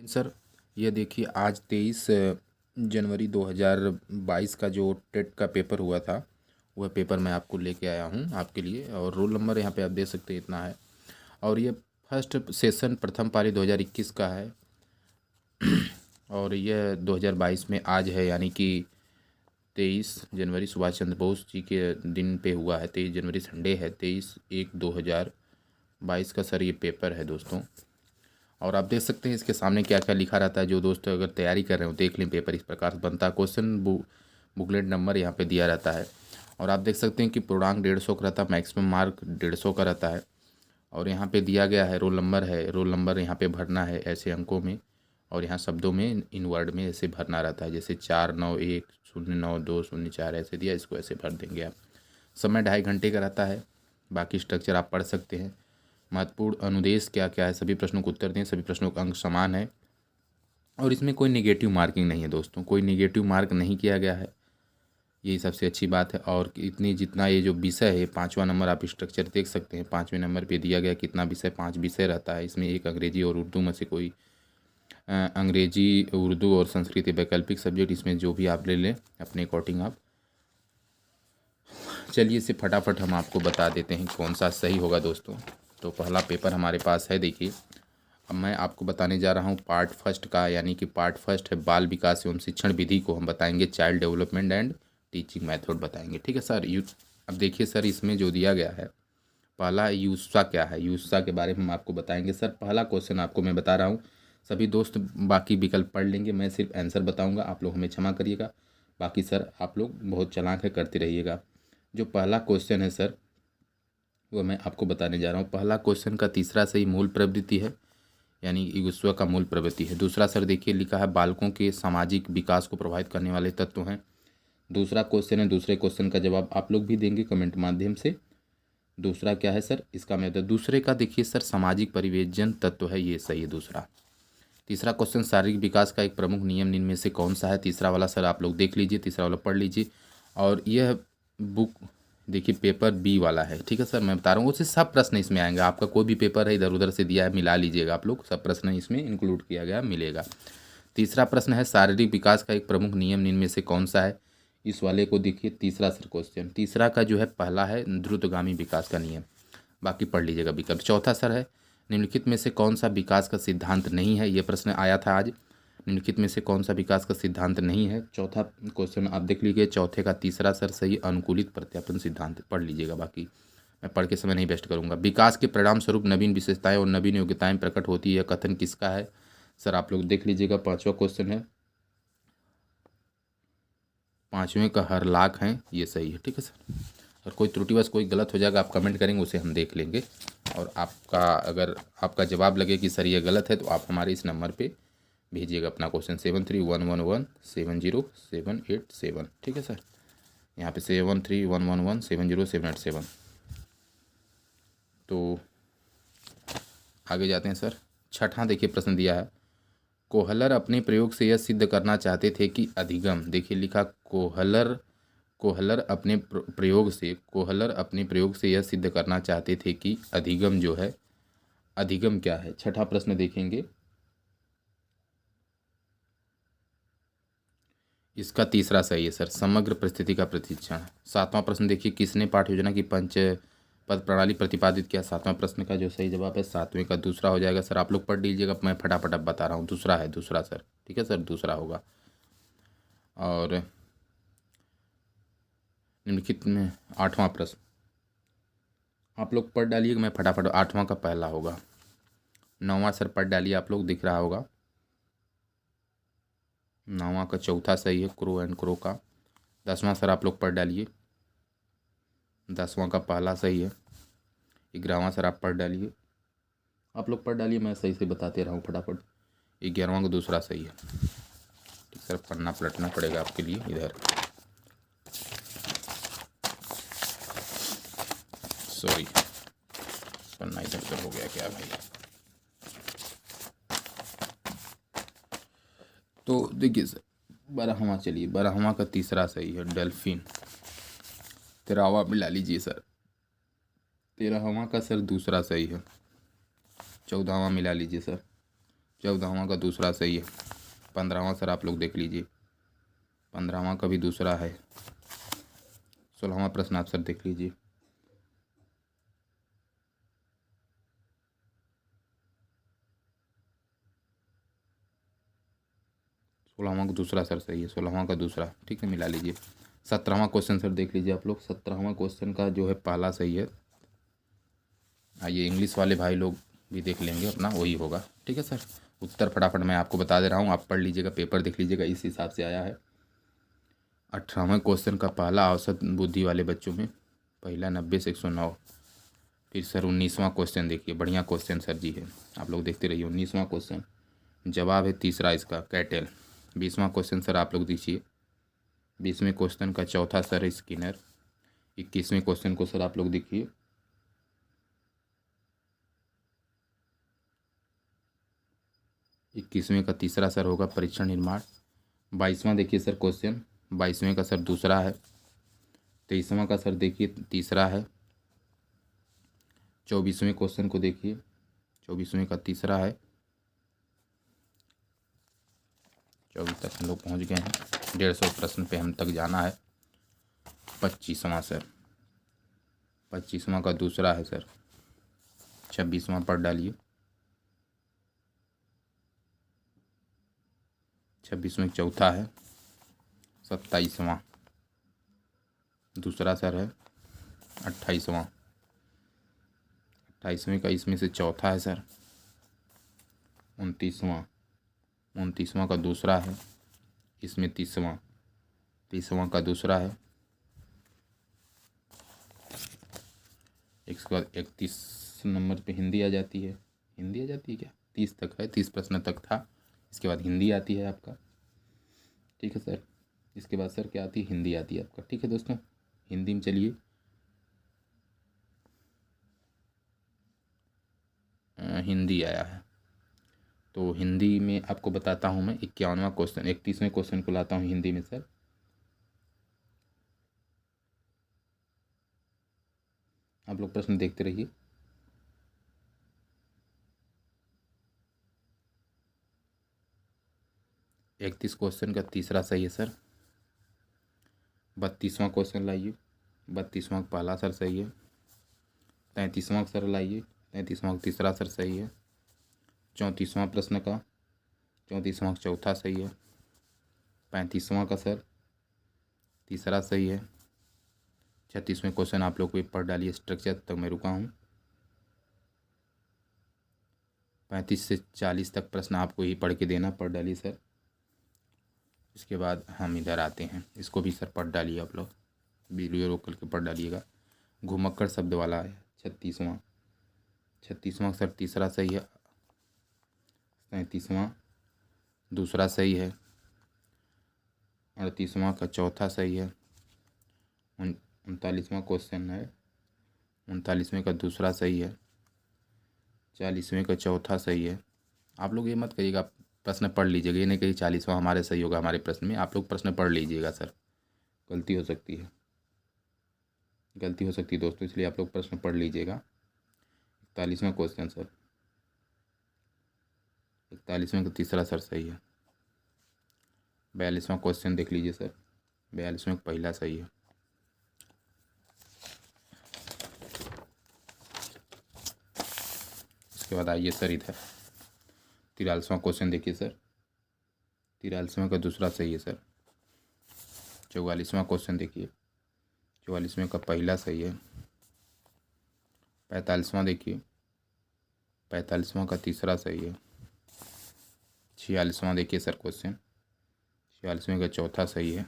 Sir, ये देखिए आज 23 जनवरी 2022 का जो टेट का पेपर हुआ था, वह पेपर मैं आपको लेके आया हूँ आपके लिए। और रोल नंबर यहाँ पे आप देख सकते हैं इतना है। और ये फर्स्ट सेशन प्रथम पारी 2021 का है। और यह 2022 में आज है, यानी कि 23 जनवरी सुभाष चंद्र बोस जी के दिन पे हुआ है। 23 जनवरी संडे है, 23/1/2022 का सर ये पेपर है दोस्तों। और आप देख सकते हैं इसके सामने क्या क्या लिखा रहता है। जो दोस्त अगर तैयारी कर रहे हो देख लें, पेपर इस प्रकार से बनता है। क्वेश्चन बुकलेट नंबर यहाँ पे दिया रहता है। और आप देख सकते हैं कि पूर्णांक 150 का रहता है, मैक्सिमम मार्क 150 का रहता है। और यहाँ पे दिया गया है रोल नंबर है, रोल नंबर यहाँ पे भरना है ऐसे अंकों में, और यहाँ शब्दों में इन वर्ड में ऐसे भरना रहता है। जैसे 49109204 ऐसे दिया, इसको ऐसे भर देंगे आप। समय 2.5 घंटे का रहता है। बाकी स्ट्रक्चर आप पढ़ सकते हैं। महत्वपूर्ण अनुदेश क्या क्या है, सभी प्रश्नों को उत्तर दें, सभी प्रश्नों का अंक समान है। और इसमें कोई नेगेटिव मार्किंग नहीं है दोस्तों, कोई नेगेटिव मार्क नहीं किया गया है, यही सबसे अच्छी बात है। और इतनी जितना ये जो विषय है, 5वां नंबर आप स्ट्रक्चर देख सकते हैं, 5वें नंबर पे दिया गया कितना विषय, 5 विषय रहता है। इसमें एक अंग्रेजी और उर्दू में से कोई अंग्रेजी, उर्दू और संस्कृत वैकल्पिक सब्जेक्ट, इसमें जो भी आप ले लें अपने अकॉर्डिंग आप। चलिए इसे फटाफट हम आपको बता देते हैं कौन सा सही होगा दोस्तों। तो पहला पेपर हमारे पास है, देखिए अब मैं आपको बताने जा रहा हूँ पार्ट फर्स्ट का, यानी कि पार्ट फर्स्ट है बाल विकास एवं शिक्षण विधि को हम बताएंगे, child development and teaching method बताएंगे। ठीक है सर। अब देखिए सर, इसमें जो दिया गया है, पहला यूस्सा क्या है, यूस्सा के बारे में हम आपको बताएंगे। सर पहला क्वेश्चन आपको मैं बता रहा हूँ, सभी दोस्त बाकी विकल्प पढ़ लेंगे, मैं सिर्फ आंसर बताऊँगा, आप लोग हमें क्षमा करिएगा। बाकी सर आप लोग बहुत चालाक है, करते रहिएगा। जो पहला क्वेश्चन है सर, वो मैं आपको बताने जा रहा हूँ। पहला क्वेश्चन का तीसरा सही मूल प्रवृत्ति है, यानी ईगोस्वा का मूल प्रवृत्ति है। दूसरा सर देखिए लिखा है बालकों के सामाजिक विकास को प्रभावित करने वाले तत्व हैं। दूसरा क्वेश्चन है, दूसरे क्वेश्चन का जवाब आप लोग भी देंगे कमेंट माध्यम से। दूसरा क्या है सर, इसका मैं दूसरे का देखिए सर सामाजिक परिवेजन तत्व है, ये सही है दूसरा। तीसरा क्वेश्चन शारीरिक विकास का एक प्रमुख नियम निम्न में से कौन सा है, तीसरा वाला सर आप लोग देख लीजिए, तीसरा वाला पढ़ लीजिए। और यह बुक देखिए पेपर बी वाला है। ठीक है सर, मैं बता रहा हूँ, उससे सब प्रश्न इसमें आएंगे। आपका कोई भी पेपर है इधर उधर से दिया है, मिला लीजिएगा आप लोग, सब प्रश्न इसमें इंक्लूड किया गया मिलेगा। तीसरा प्रश्न है शारीरिक विकास का एक प्रमुख नियम निम्न में से कौन सा है, इस वाले को देखिए तीसरा सर क्वेश्चन। तीसरा का जो है पहला है द्रुतगामी विकास का नियम, बाकी पढ़ लीजिएगा विकल्प। चौथा सर है निम्नलिखित में से कौन सा विकास का सिद्धांत नहीं है, ये प्रश्न आया था आज। निम्नलिखित में से कौन सा विकास का सिद्धांत नहीं है, चौथा क्वेश्चन आप देख लीजिए। चौथे का तीसरा सर सही अनुकूलित प्रत्यापन सिद्धांत, पढ़ लीजिएगा, बाकी मैं पढ़ के समय नहीं वेस्ट करूंगा। विकास के परिणाम स्वरूप नवीन विशेषताएं और नवीन योग्यताएं प्रकट होती है, कथन किसका है, सर आप लोग देख लीजिएगा। पांचवा क्वेश्चन है, पांचवें का हर लाख है, ये सही है। ठीक है सर, और कोई त्रुटि बस कोई गलत हो जाएगा आप कमेंट करेंगे, उसे हम देख लेंगे। और आपका अगर आपका जवाब लगे कि सर ये गलत है, तो आप हमारे इस नंबर पे भेजिएगा अपना क्वेश्चन 7311170787। ठीक है सर, यहाँ पे 7311170787। तो आगे जाते हैं सर। छठा देखिए प्रश्न दिया है, कोहलर अपने प्रयोग से यह सिद्ध करना चाहते थे कि अधिगम, देखिए लिखा कोहलर कोहलर अपने प्रयोग से यह सिद्ध करना चाहते थे कि अधिगम जो है, अधिगम क्या है। छठा प्रश्न देखेंगे, इसका तीसरा सही है सर, समग्र परिस्थिति का प्रशिक्षण। सातवां प्रश्न देखिए, किसने पाठ्य योजना की पंच पद प्रणाली प्रतिपादित किया, सातवां प्रश्न का जो सही जवाब है सातवें का दूसरा हो जाएगा। सर आप लोग पढ़ लीजिएगा, मैं फटाफट अब बता रहा हूँ, दूसरा है, दूसरा सर। ठीक है सर, दूसरा होगा। और निम्नलिखित में आठवां प्रश्न आप लोग पढ़ डालिएगा, मैं फटाफट, आठवां का पहला होगा। नौवां सर पढ़ डालिए, आप लोग दिख रहा होगा। नौवां का चौथा सही है, क्रो एंड क्रो का। 10वां सर आप लोग पढ़ डालिए, 10वां का पहला सही है। 11वां सर आप पढ़ डालिए, आप लोग पढ़ डालिए, मैं सही से बताते रहा हूँ फटाफट। 11वां का दूसरा सही है। ठीक सर, पढ़ना पलटना पड़ेगा आपके लिए इधर, सॉरी पढ़ना इधर उधर हो गया क्या भाई। तो देखिए सर, 12वां, चलिए 12वां का तीसरा सही है, डेल्फिन। 13वां मिला लीजिए सर, 13वां का सर दूसरा सही है। 14वां मिला लीजिए सर, 14वां का दूसरा सही है। 15वां सर आप लोग देख लीजिए, 15वां का भी दूसरा है। 16वां प्रश्न आप सर देख लीजिए। 16वां का दूसरा सर सही है, 16वां का दूसरा, ठीक है, मिला लीजिए। 17वां क्वेश्चन सर देख लीजिए आप लोग। 17वां क्वेश्चन का जो है पहला सही है। आइए इंग्लिश वाले भाई लोग भी देख लेंगे, अपना वही होगा, ठीक है सर। उत्तर फटाफट मैं आपको बता दे रहा हूँ, आप पढ़ लीजिएगा, पेपर देख लीजिएगा, इस हिसाब से आया है। 18वें क्वेश्चन का पहला औसत बुद्धि वाले बच्चों में पहला 90 से 109। फिर सर 19वां क्वेश्चन देखिए, बढ़िया क्वेश्चन सर जी है, आप लोग देखते रहिए। 19वां क्वेश्चन जवाब है तीसरा इसका, कैटेल। 20वां क्वेश्चन सर आप लोग दीजिए। 20वें क्वेश्चन का चौथा सर है स्किनर। 21वें क्वेश्चन को सर आप लोग देखिए। 21वें का तीसरा सर होगा परीक्षण निर्माण। 22वां देखिए सर क्वेश्चन, 22वें का सर दूसरा है। 23वां का सर देखिए तीसरा है। 24वें क्वेश्चन को देखिए, 24वें का तीसरा है। 24 तक हम लोग पहुँच गए हैं, 150 प्रश्न पे हम तक जाना है। 25वां सर, 25वां का दूसरा है सर। 26वां पढ़ डालिए। 26वें चौथा है। 27वां दूसरा सर है। 28वां, 28वें का इसमें से चौथा है सर। 29वां, 29वां का दूसरा है, इसमें 30वां, 30वां का दूसरा है। इसके बाद 31 नंबर पे हिंदी आ जाती है। हिंदी आ जाती है क्या? 30 तक है, 30 प्रश्न तक था। इसके बाद हिंदी आती है आपका, ठीक है सर। इसके बाद सर क्या आती है? हिंदी आती है आपका, ठीक है दोस्तों। हिंदी में चलिए, हिंदी आया है तो हिंदी में आपको बताता हूँ मैं। 51वां क्वेश्चन, 31वें क्वेश्चन को लाता हूँ हिंदी में सर। आप लोग प्रश्न देखते रहिए। इकतीस क्वेश्चन का तीसरा सही है सर। 32वां क्वेश्चन लाइए, 32वां पहला सर सही है। 33वां सर लाइए, 33वां तीसरा सर सही है। 34वां प्रश्न का 34वां चौथा सही है। 35वां का सर तीसरा सही है। 36वें क्वेश्चन आप लोग को पढ़ डालिए, स्ट्रक्चर तक मैं रुका हूँ। 35 से 40 तक प्रश्न आपको ही पढ़ के देना, पढ़ डालिए सर। इसके बाद हम इधर आते हैं, इसको भी सर पढ़ डालिए आप लोग, वीडियो रोक करके पढ़ डालिएगा। घुमक्कड़ शब्द वाला है 36वां। 36वां सर तीसरा सही है। 37वां दूसरा सही है। 38वां का चौथा सही है। 39वां क्वेश्चन है, 39वें का दूसरा सही है। 40वें का चौथा सही है। आप लोग ये मत करिएगा, प्रश्न पढ़ लीजिएगा, ये नहीं कहीं 40वां हमारे सही होगा हमारे प्रश्न में। आप लोग प्रश्न पढ़ लीजिएगा सर, गलती हो सकती है, गलती हो सकती है दोस्तों, इसलिए आप लोग प्रश्न पढ़ लीजिएगा। 41वां क्वेश्चन सर, 41वें का तीसरा सर सही है। 42वां क्वेश्चन देख लीजिए सर, 42वें का पहला सही है। इसके बाद आइए सर इधर, 43वां क्वेश्चन देखिए सर, 43वें का दूसरा सही है सर। 44वां क्वेश्चन देखिए, 44वें का पहला सही है। 45वां देखिए, 45वां का तीसरा सही है। 46वां देखिए सर क्वेश्चन, 46वें का चौथा सही है।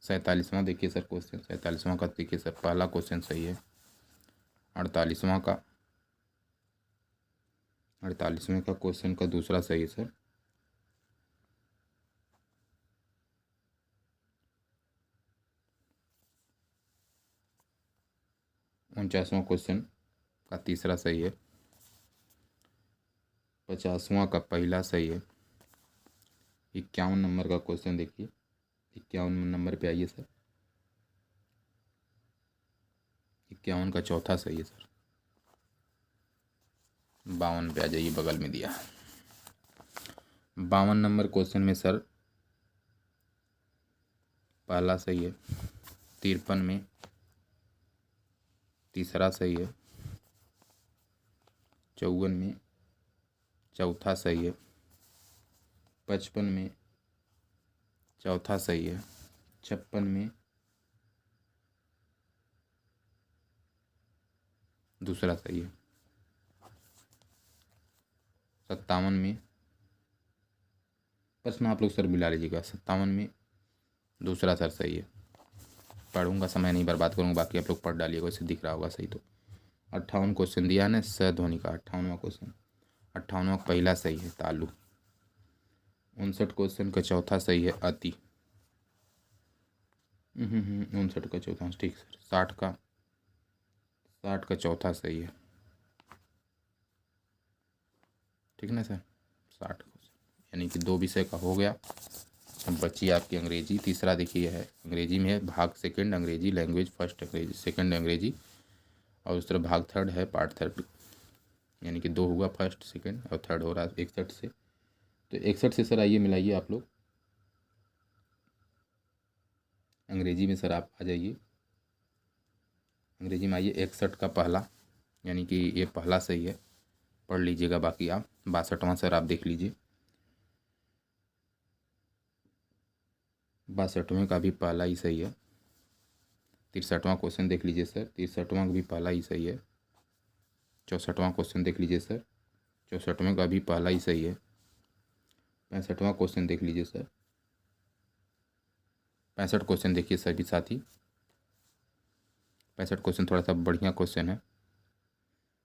47वां देखिए सर क्वेश्चन, 47वां का देखिए सर पहला क्वेश्चन सही है। 48वां का, 48वें का क्वेश्चन का दूसरा सही है सर। 49वां क्वेश्चन का तीसरा सही है। 50वां का पहला सही है। 51 नंबर का क्वेश्चन देखिए, 51 नंबर पे आइए सर, 51 का चौथा सही है सर। 52 पे आ जाइए, बगल में दिया। 52 नंबर क्वेश्चन में सर पहला सही है, 53 में तीसरा सही है, 54 में चौथा सही है, 55 में चौथा सही है, 56 में दूसरा सही है, 57 में प्रश्न आप लोग सर मिला लीजिएगा, 57 में दूसरा सर सही है। पढ़ूंगा, समय नहीं बर्बाद करूँगा, बाकी आप लोग पढ़ डालिएगा, वैसे दिख रहा होगा सही। तो 58 क्वेश्चन दिया है ना स ध्वनि का, 58वां क्वेश्चन, 58वां पहला सही है तालु। 59 क्वेश्चन का चौथा सही है अति। 59 का चौथा ठीक सर। 60 का चौथा सही है, ठीक ना सर। 60 यानी कि 2 विषय का हो गया। अब बची आपकी अंग्रेजी। तीसरा देखिए है अंग्रेजी में है भाग सेकंड अंग्रेजी लैंग्वेज फर्स्ट अंग्रेजी सेकंड अंग्रेजी, और उस तरह भाग थर्ड है पार्ट थर्ड, यानी कि 2 हुआ, फर्स्ट सेकंड और थर्ड हो रहा है 61 से। तो 61 से सर आइए मिलाइए आप लोग। अंग्रेजी में सर आप आ जाइए, अंग्रेजी में आइए। 61 का पहला, यानी कि ये पहला सही है, पढ़ लीजिएगा। बाकी आप 62वां सर आप देख लीजिए, 62वें का भी पहला ही सही है। 63वां क्वेश्चन देख लीजिए सर, 63वां का भी पहला ही सही है। 64वां क्वेश्चन देख लीजिए सर, 64वें का भी पहला ही सही है। 65वां क्वेश्चन देख लीजिए सर, 65 क्वेश्चन देखिए सभी साथी। 65 क्वेश्चन थोड़ा सा बढ़िया क्वेश्चन है,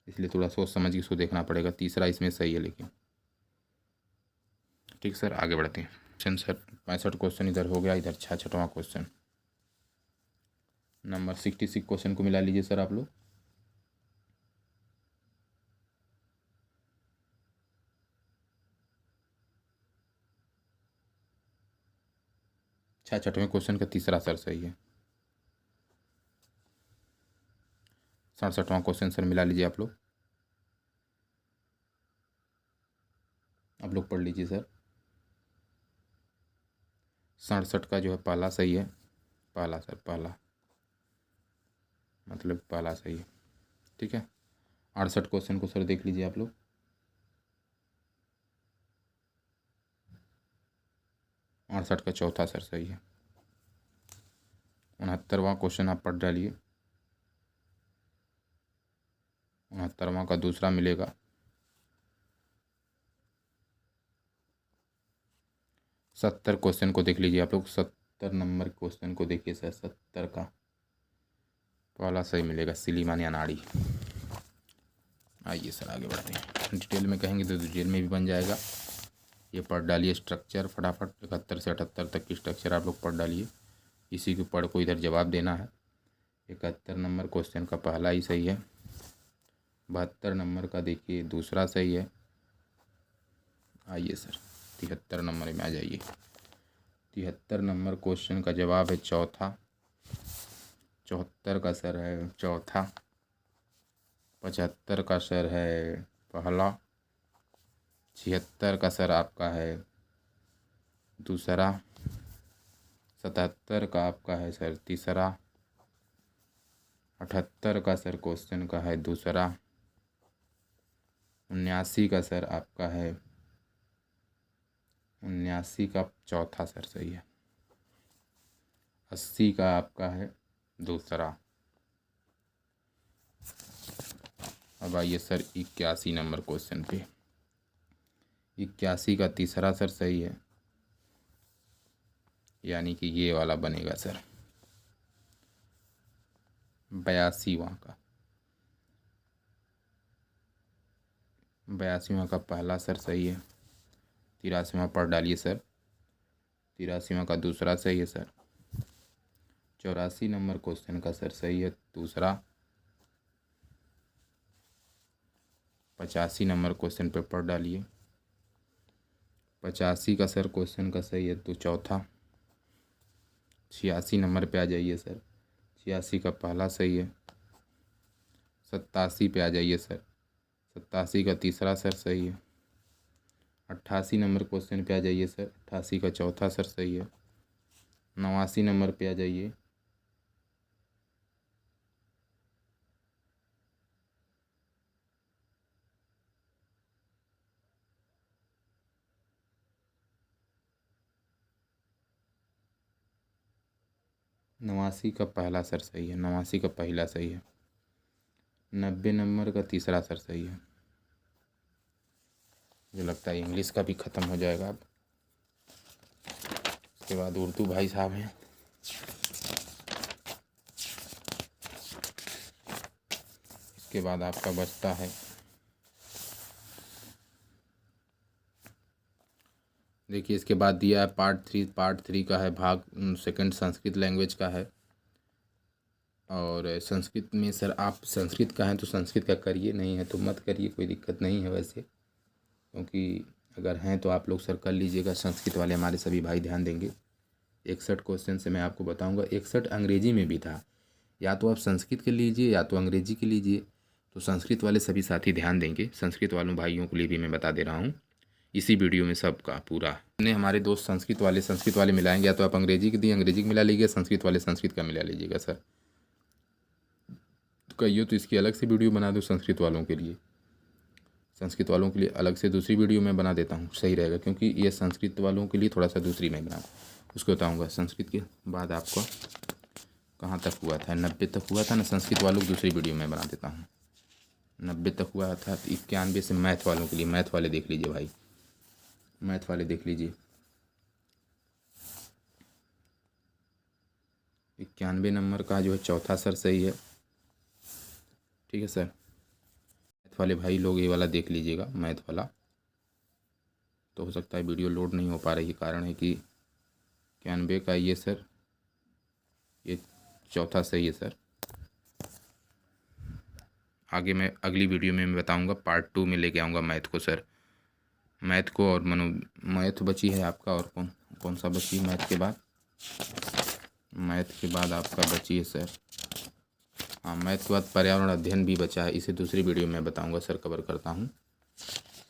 इसलिए थोड़ा सोच समझ के इसको देखना पड़ेगा। तीसरा इसमें सही है लेकिन, ठीक सर। आगे बढ़ते हैं। क्वेश्चन सर 65 क्वेश्चन इधर हो गया, इधर 66वां क्वेश्चन नंबर 66 क्वेश्चन को मिला लीजिए सर आप लोग। छठवें क्वेश्चन का तीसरा सर सही है। 67वां क्वेश्चन सर मिला लीजिए आप लोग, आप लोग पढ़ लीजिए सर। 67 का जो है पहला सही है, पहला सर पहला, मतलब पहला सही है, ठीक है। 68 क्वेश्चन को सर देख लीजिए आप लोग। 68 का चौथा सर सही है। 69वां क्वेश्चन आप पढ़ डालिए, 69वां का दूसरा मिलेगा। 70 क्वेश्चन को देख लीजिए आप लोग, 70 नंबर क्वेश्चन को देखिए सर, 70 का पहला सही मिलेगा, सिली माने अनाड़ी। आइए सर आगे बढ़ते हैं। डिटेल में कहेंगे तो डिटेल में भी बन जाएगा, ये पढ़ डालिए स्ट्रक्चर फटाफट। 71 से 78 तक की स्ट्रक्चर आप लोग पढ़ डालिए, इसी के पढ़ को इधर जवाब देना है। 71 नंबर क्वेश्चन का पहला ही सही है। 72 नंबर का देखिए दूसरा सही है। आइए सर 73 नंबर में आ जाइए। 73 नंबर क्वेश्चन का जवाब है चौथा। 74 का सर है चौथा। 75 का सर है पहला। 76 का सर आपका है दूसरा। 77 का आपका है सर तीसरा। 78 का सर क्वेश्चन का है दूसरा। 79 का सर आपका है, 79 का चौथा सर सही है। 80 का आपका है दूसरा। अब आइए सर 81 नंबर क्वेश्चन पे। 81 का तीसरा सर सही है, यानी कि ये वाला बनेगा सर। 82वां का, 82वां का पहला सर सही है। 83वां पढ़ डालिए सर, 83वां का दूसरा सही है सर। 84 नंबर क्वेश्चन का सर सही है दूसरा। 85 नंबर क्वेश्चन पे पढ़ डालिए, 85 का सर क्वेश्चन का सही है तो चौथा। 86 नंबर पे आ जाइए सर, 86 का पहला सही है। 87 पे आ जाइए सर, 87 का तीसरा सर सही है। 88 नंबर क्वेश्चन पे आ जाइए सर। 88 का चौथा सर सही है। 89 नंबर पे आ जाइए। नवासी का पहला सर सही है। 89 का पहला सही है। 90 नंबर का तीसरा सर सही है। मुझे लगता है इंग्लिश का भी ख़त्म हो जाएगा अब। उसके बाद उर्दू भाई साहब हैं। इसके बाद आपका बचता है देखिए, इसके बाद दिया है पार्ट थ्री का है भाग सेकंड, संस्कृत लैंग्वेज का है। और संस्कृत में सर आप संस्कृत का हैं तो संस्कृत का करिए, नहीं है तो मत करिए, कोई दिक्कत नहीं है वैसे, क्योंकि अगर हैं तो आप लोग सर कर लीजिएगा। संस्कृत वाले हमारे सभी भाई ध्यान देंगे। 61 क्वेश्चन से मैं आपको बताऊंगा। 61 अंग्रेजी में भी था, या तो आप संस्कृत के लीजिए या तो अंग्रेजी के लीजिए। तो संस्कृत वाले सभी साथी ध्यान देंगे। संस्कृत वालों भाइयों के लिए भी मैं बता दे रहा हूँ इसी वीडियो में सबका पूरा ने हमारे दोस्त संस्कृत वाले मिलाएंगे, या तो आप अंग्रेजी के दिए अंग्रेजी का मिला लीजिएगा, संस्कृत वाले संस्कृत का मिला लीजिएगा सर। तो कहिए तो इसकी अलग से वीडियो बना दो संस्कृत वालों के लिए। संस्कृत वालों के लिए अलग से दूसरी वीडियो मैं बना देता हूँ, सही रहेगा, क्योंकि ये संस्कृत वालों के लिए थोड़ा सा दूसरी मैं बनाऊँ, उसको बताऊँगा। संस्कृत के बाद आपको कहाँ तक हुआ था, 90 तक हुआ था ना। संस्कृत वालों की दूसरी वीडियो मैं बना देता हूँ। 90 तक हुआ था। 91 से मैथ वालों के लिए, मैथ वाले देख लीजिए भाई, मैथ वाले देख लीजिए। 91 नंबर का जो है चौथा सर सही है, ठीक है सर। मैथ वाले भाई लोग ये वाला देख लीजिएगा, मैथ वाला। तो हो सकता है वीडियो लोड नहीं हो पा रही है, कारण है कि 91 का ये सर, ये चौथा सही है सर। आगे मैं अगली वीडियो में मैं बताऊंगा, पार्ट 2 में लेके आऊँगा मैथ को सर। मैथ को और मैथ बची है आपका, और कौन सा बची मैथ के बाद? मैथ के बाद आपका बची है सर, हाँ मैथ के बाद पर्यावरण अध्ययन भी बचा है। इसे दूसरी वीडियो में बताऊंगा सर, कवर करता हूँ,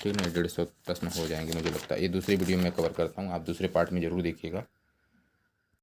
ठीक है ना। 150 प्रश्न हो जाएंगे मुझे लगता है। ये दूसरी वीडियो में कवर करता हूँ, आप दूसरे पार्ट में ज़रूर देखिएगा।